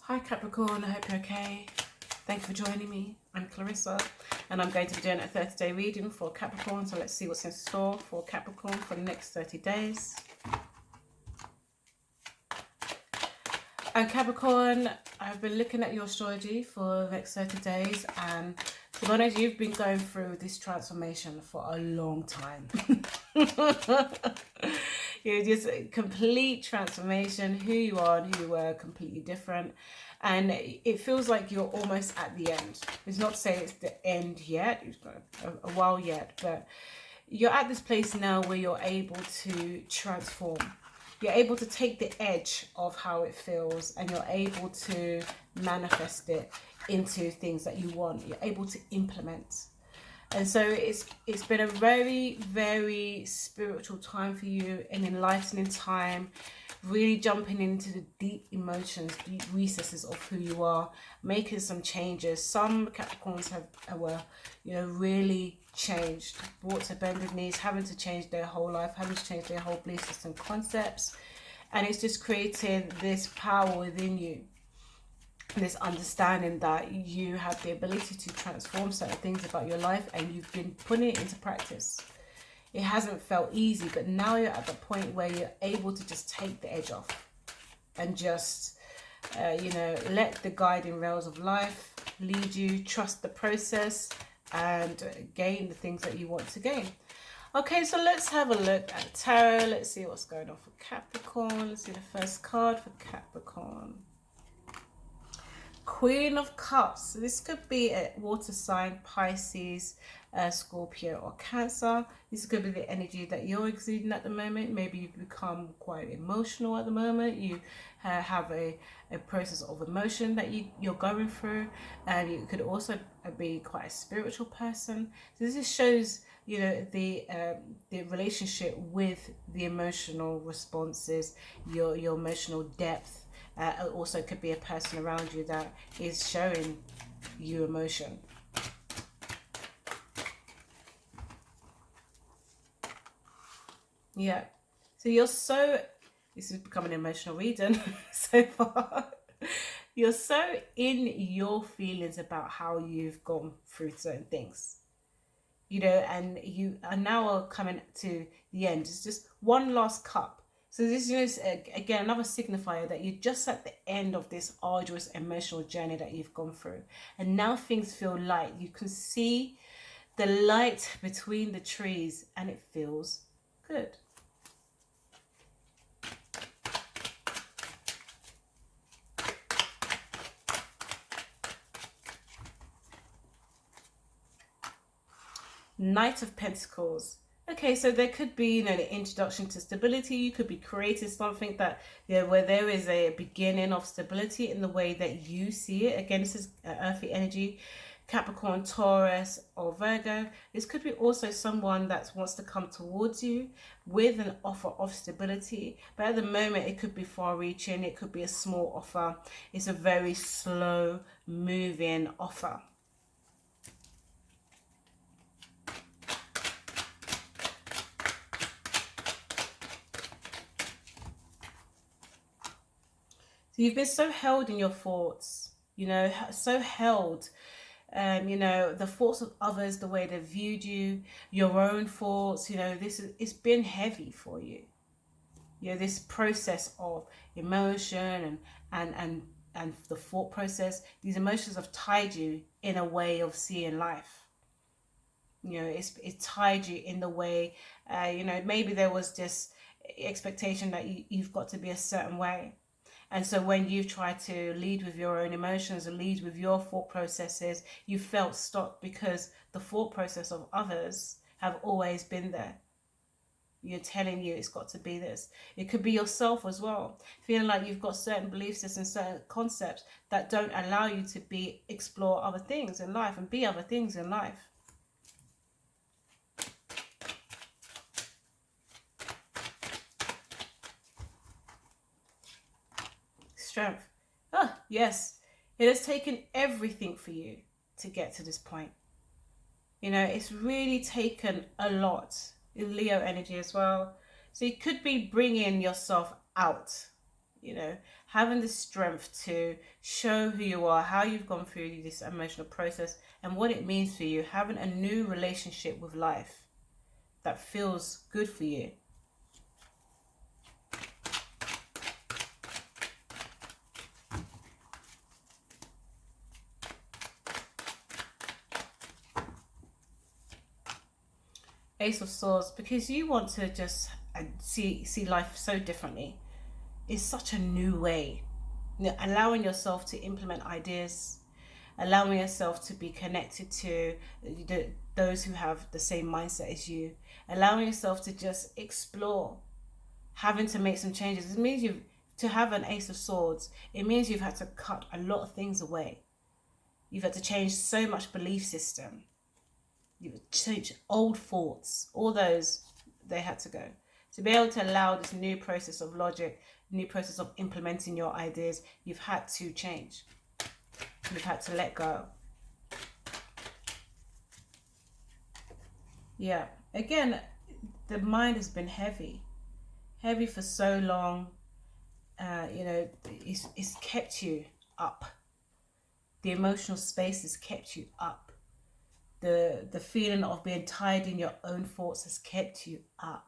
Hi Capricorn, I hope you're okay. Thank you for joining me. I'm Clarissa and I'm going to be doing a 30-day reading for Capricorn. So let's see what's in store for Capricorn for the next 30 days. And Capricorn, I've been looking at your astrology for the next 30 days and to be honest, you've been going through this transformation for a long time. You're just a complete transformation. Who you are and who you were, completely different. And it feels like you're almost at the end. It's not to say it's the end yet. It's got a while yet. But you're at this place now where you're able to transform. You're able to take the edge of how it feels and you're able to manifest it into things that you want. You're able to implement. And so it's been a very, very spiritual time for you, an enlightening time, really jumping into the deep emotions, deep recesses of who you are, making some changes. Some Capricorns were really changed, brought to bended knees, having to change their whole life, having to change their whole belief system concepts. And it's just created this power within you, this understanding that you have the ability to transform certain things about your life and you've been putting it into practice. It hasn't felt easy, but now you're at the point where you're able to just take the edge off and just let the guiding rails of life lead you, trust the process and gain the things that you want to gain. Okay, so let's have a look at tarot. Let's see what's going on for Capricorn. Let's see the first card for Capricorn. Queen of Cups. So this could be a water sign, Pisces, Scorpio or Cancer. This could be the energy that you're exuding at the moment. Maybe you've become quite emotional at the moment. You have a process of emotion that you're going through. And you could also be quite a spiritual person. So this just shows the relationship with the emotional responses, your emotional depth. Also could be a person around you that is showing you emotion. Yeah. So this is becoming an emotional reading so far. You're so in your feelings about how you've gone through certain things. And you are now coming to the end. It's just one last cup. So this is, again, another signifier that you're just at the end of this arduous emotional journey that you've gone through. And now things feel light. You can see the light between the trees and it feels good. Knight of Pentacles. Okay, so there could be, the introduction to stability. You could be creating something that, where there is a beginning of stability in the way that you see it. Again, this is earthy energy, Capricorn, Taurus, or Virgo. This could be also someone that wants to come towards you with an offer of stability. But at the moment, it could be far-reaching. It could be a small offer. It's a very slow moving offer. So you've been so held in your thoughts, so held, the thoughts of others, the way they viewed you, your own thoughts, it's been heavy for you. This process of emotion and the thought process, these emotions have tied you in a way of seeing life. It's tied you in the way, maybe there was this expectation that you've got to be a certain way. And so when you've tried to lead with your own emotions or lead with your thought processes, you felt stopped because the thought process of others have always been there. You're telling you it's got to be this. It could be yourself as well. Feeling like you've got certain belief systems, certain concepts that don't allow you to explore other things in life and be other things in life. Strength. Oh, yes. It has taken everything for you to get to this point. It's really taken a lot. Leo energy as well. So you could be bringing yourself out. you know, having the strength to show who you are, how you've gone through this emotional process, and what it means for you, having a new relationship with life that feels good for you. Ace of Swords, because you want to just see life so differently. It's such a new way. You know, allowing yourself to implement ideas, allowing yourself to be connected to those who have the same mindset as you, allowing yourself to just explore, having to make some changes. It means to have an Ace of Swords, it means you've had to cut a lot of things away. You've had to change so much belief system. You change old thoughts, all those, they had to go. To be able to allow this new process of logic, new process of implementing your ideas, you've had to change. You've had to let go. Yeah. Again, the mind has been heavy for so long. You know, it's kept you up. The emotional space has kept you up. The feeling of being tied in your own thoughts has kept you up.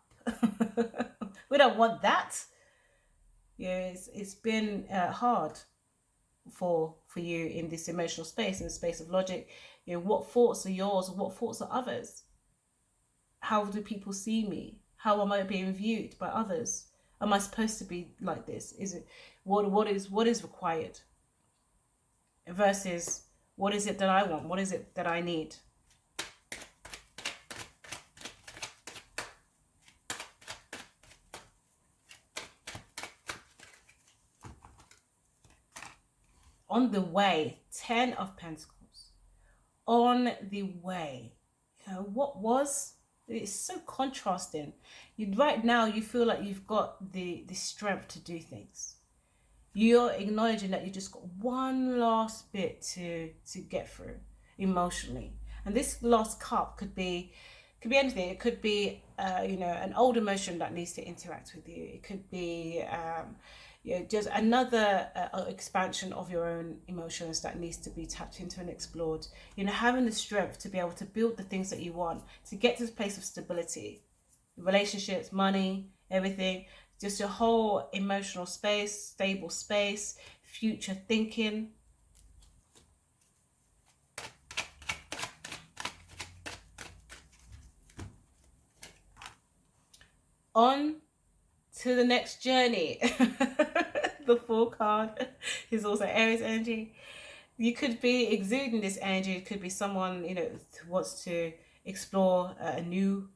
We don't want that. Yeah, it's been hard for you in this emotional space, in the space of logic. You know, what thoughts are yours? What thoughts are others? How do people see me? How am I being viewed by others? Am I supposed to be like this? Is it what is required versus what is it that I want? What is it that I need? On the way, 10 of Pentacles. On the way. You know, what was? It's so contrasting. Right now, you feel like you've got the strength to do things. You're acknowledging that you just got one last bit to get through emotionally. And this last cup could be anything. It could be, you know, an old emotion that needs to interact with you. It could be, you know, just another expansion of your own emotions that needs to be tapped into and explored. You know, having the strength to be able to build the things that you want, to get to this place of stability, relationships, money, everything, just your whole emotional space, stable space, future thinking. On to the next journey. The Fool card is also Aries energy. You could be exuding this energy. It could be someone, you know, wants to explore a new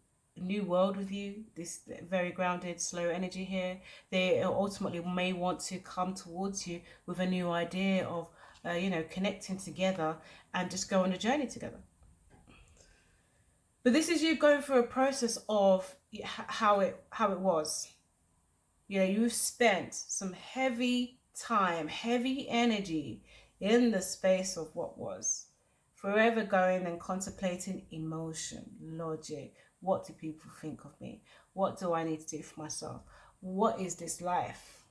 world with you. This very grounded, slow energy here. They ultimately may want to come towards you with a new idea of, you know, connecting together and just go on a journey together. But this is you going through a process of how it was. You know, you've spent some heavy time, heavy energy in the space of what was. Forever going and contemplating emotion, logic. What do people think of me? What do I need to do for myself? What is this life?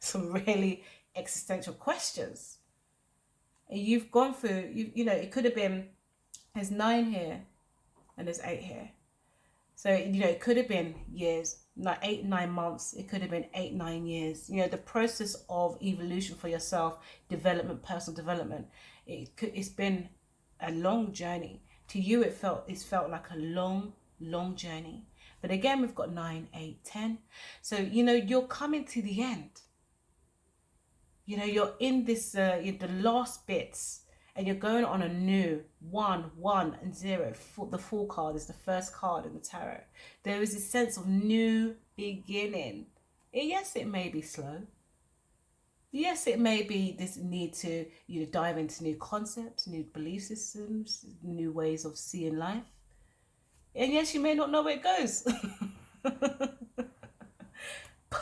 Some really existential questions. And you've gone through, you know, it could have been, there's 9 here and there's 8 here. So, you know, it could have been years, like 8, 9 months. It could have been 8, 9 years. You know, the process of evolution for yourself, development, personal development. It's been a long journey. To you, it's felt like a long journey. But again, we've got 9, 8, 10. So, you know, you're coming to the end. You know, you're in this, the last bits. And you're going on a new 1, 1, and 0. The Fool card is the first card in the tarot. There is a sense of new beginning. Yes, it may be slow. Yes, it may be this need to, you know, dive into new concepts, new belief systems, new ways of seeing life. And yes, you may not know where it goes.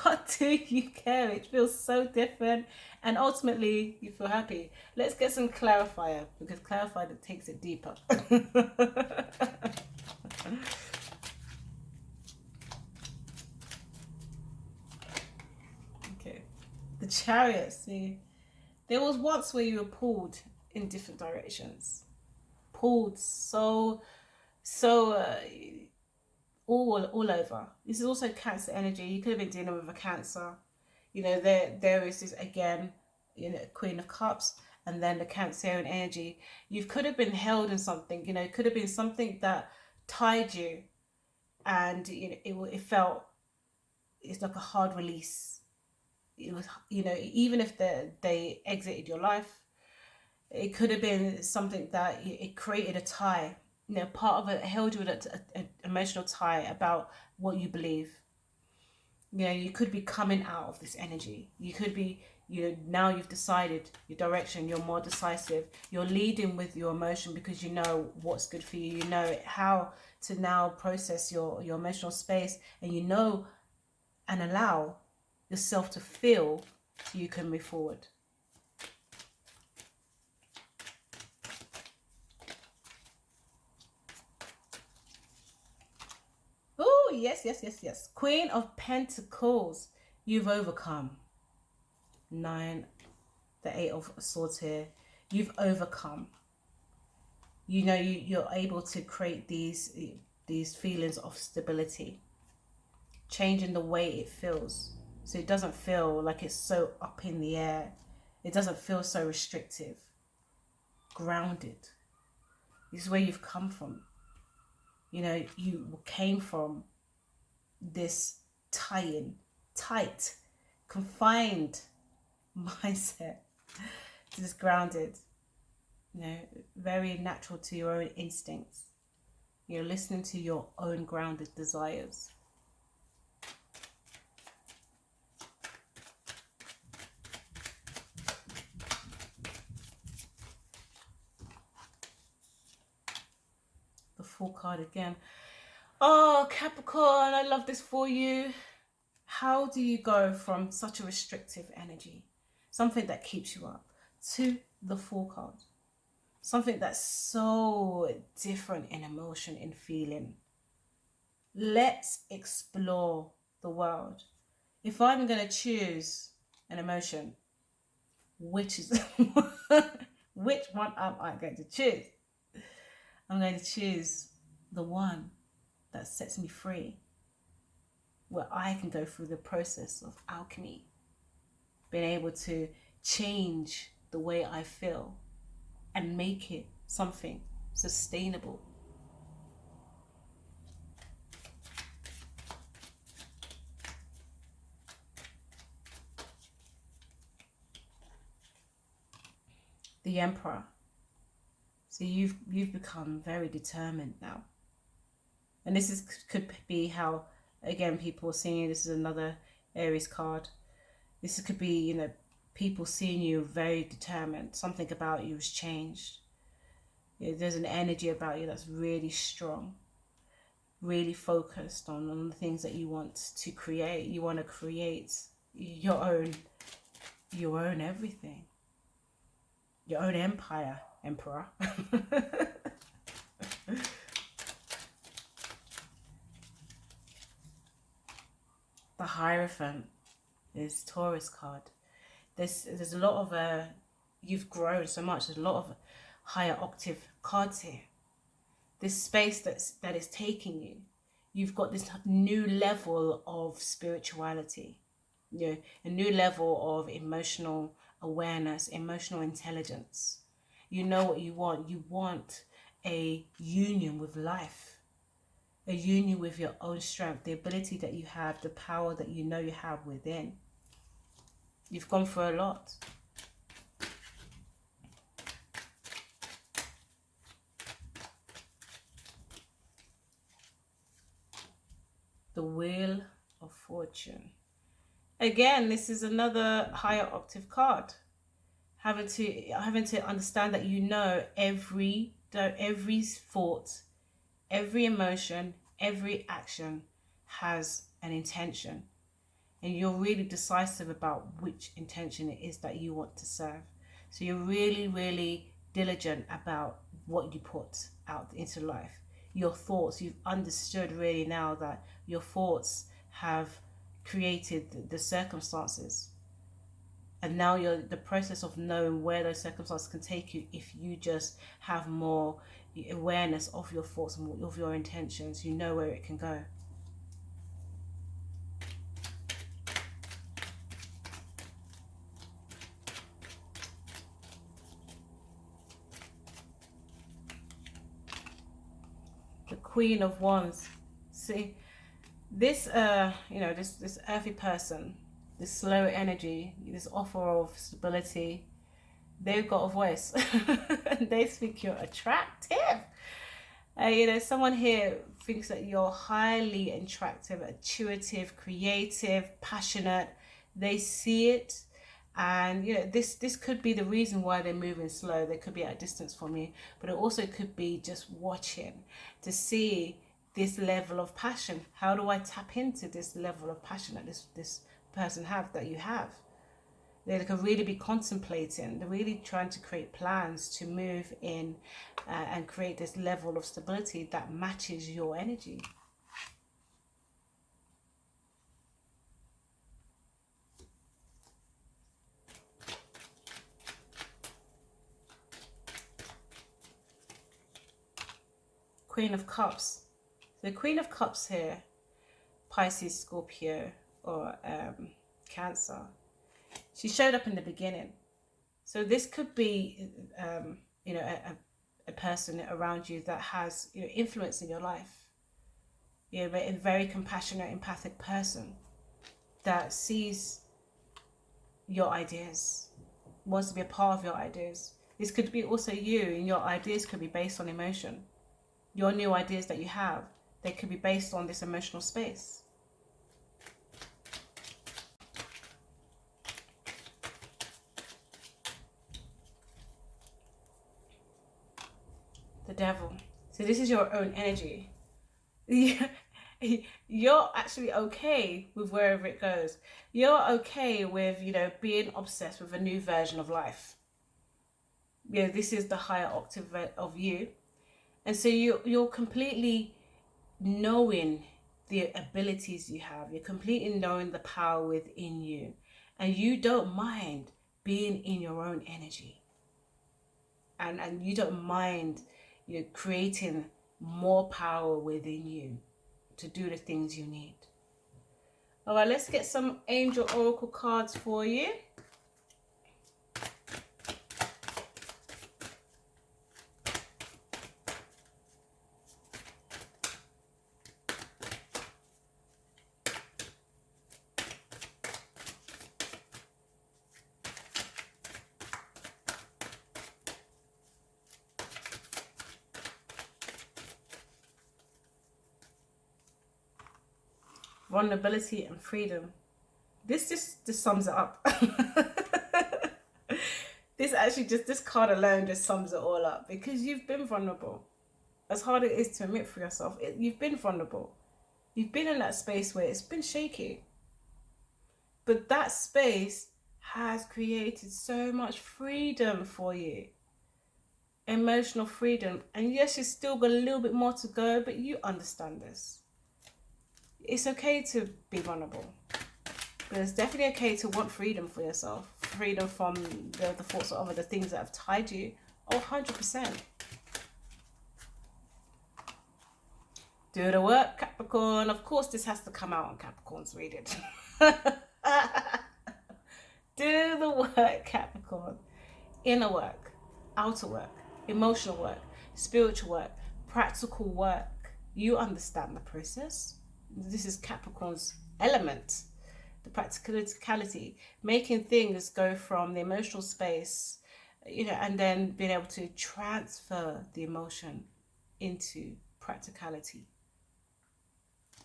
But do you care? It feels so different. And ultimately, you feel happy. Let's get some clarifier, because clarifier takes it deeper. Okay. The The Chariot. See, there was once where you were pulled in different directions, pulled so all over. This is also Cancer energy. You could have been dealing with a Cancer. You know, there is this again, you know, Queen of Cups, and then the Cancerian energy. You could have been held in something. You know, it could have been something that tied you, and you know, it felt, it's like a hard release. It was, you know, even if they exited your life, it could have been something that it created a tie. You know, part of it held you with an emotional tie about what you believe. You know, you could be coming out of this energy. You could be, you know, now you've decided your direction, you're more decisive, you're leading with your emotion because you know what's good for you, you know how to now process your emotional space, and you know, and allow yourself to feel so you can move forward. Oh, yes, yes, yes, yes. Queen of Pentacles. You've overcome. 9, the 8 of Swords here. You've overcome. You know, you're able to create these feelings of stability. Changing the way it feels. So it doesn't feel like it's so up in the air. It doesn't feel so restrictive. Grounded. This is where you've come from. You know, you came from this tie-in, tight, confined mindset to this grounded, you know, very natural to your own instincts. You're listening to your own grounded desires. The Fool card again. Oh, Capricorn, I love this for you. How do you go from such a restrictive energy, something that keeps you up, to the Fool card? Something that's so different in emotion, in feeling. Let's explore the world. If I'm going to choose an emotion, which is which one am I going to choose? I'm going to choose the one that sets me free, where I can go through the process of alchemy, being able to change the way I feel and make it something sustainable. The Emperor. So you've become very determined now. And this is could be how, again, people are seeing you. This is another Aries card. This could be, you know, people seeing you very determined. Something about you has changed. You know, there's an energy about you that's really strong, really focused on the things that you want to create. You want to create your own everything, your own empire, Emperor. The Hierophant is Taurus card. There's a lot of you've grown so much. There's a lot of higher octave cards here. This space that is taking you. You've got this new level of spirituality. You know, a new level of emotional awareness, emotional intelligence. You know what you want. You want a union with life, a union with your own strength, the ability that you have, the power that you know you have within. You've gone through a lot. The Wheel of Fortune. Again, this is another higher octave card. Having to understand that you know every thought, every emotion, every action has an intention. And you're really decisive about which intention it is that you want to serve. So you're really, really diligent about what you put out into life. Your thoughts, you've understood really now that your thoughts have created the circumstances. And now you're the process of knowing where those circumstances can take you if you just have more awareness of your thoughts and of your intentions. You know where it can go. The Queen of Wands. See, this this earthy person, this slow energy, this offer of stability, they've got a voice. They think you're attractive. Someone here thinks that you're highly attractive, intuitive, creative, passionate. They see it, and this could be the reason why they're moving slow. They could be at a distance from you, but it also could be just watching to see this level of passion. How do I tap into this level of passion that this person that you have? They could really be contemplating. They're really trying to create plans to move in and create this level of stability that matches your energy. Queen of Cups. The Queen of Cups here, Pisces, Scorpio, or Cancer. She showed up in the beginning. So this could be, a person around you that has influence in your life. A very compassionate, empathic person that sees your ideas, wants to be a part of your ideas. This could be also you, and your ideas could be based on emotion. Your new ideas that you have, they could be based on this emotional space. The Devil. So this is your own energy. You're actually okay with wherever it goes. You're okay with, being obsessed with a new version of life. This is the higher octave of you. And so you're completely knowing the abilities you have. You're completely knowing the power within you. And you don't mind being in your own energy. And you don't mind creating more power within you to do the things you need. All right, let's get some angel oracle cards for you. Vulnerability and freedom. This just sums it up. This card alone just sums it all up, because you've been vulnerable. As hard as it is to admit for yourself, you've been vulnerable. You've been in that space where it's been shaky. But that space has created so much freedom for you. Emotional freedom. And yes, you've still got a little bit more to go, but you understand this. It's okay to be vulnerable, but it's definitely okay to want freedom for yourself. Freedom from the thoughts of the things that have tied you. Oh, 100%. Do the work, Capricorn. Of course, this has to come out on Capricorn's reading. Do the work, Capricorn. Inner work, outer work, emotional work, spiritual work, practical work. You understand the process. This is Capricorn's element, the practicality, making things go from the emotional space, and then being able to transfer the emotion into practicality.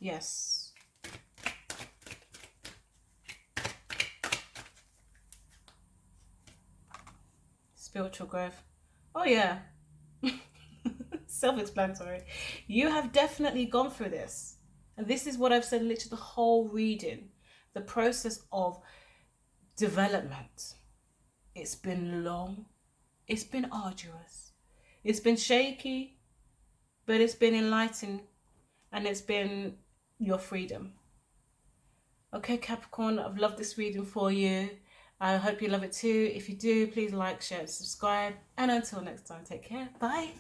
Yes. Spiritual growth. Oh yeah. Self-explanatory. You have definitely gone through this. And this is what I've said literally the whole reading. The process of development. It's been long. It's been arduous. It's been shaky. But it's been enlightening. And it's been your freedom. Okay, Capricorn, I've loved this reading for you. I hope you love it too. If you do, please like, share, and subscribe. And until next time, take care. Bye.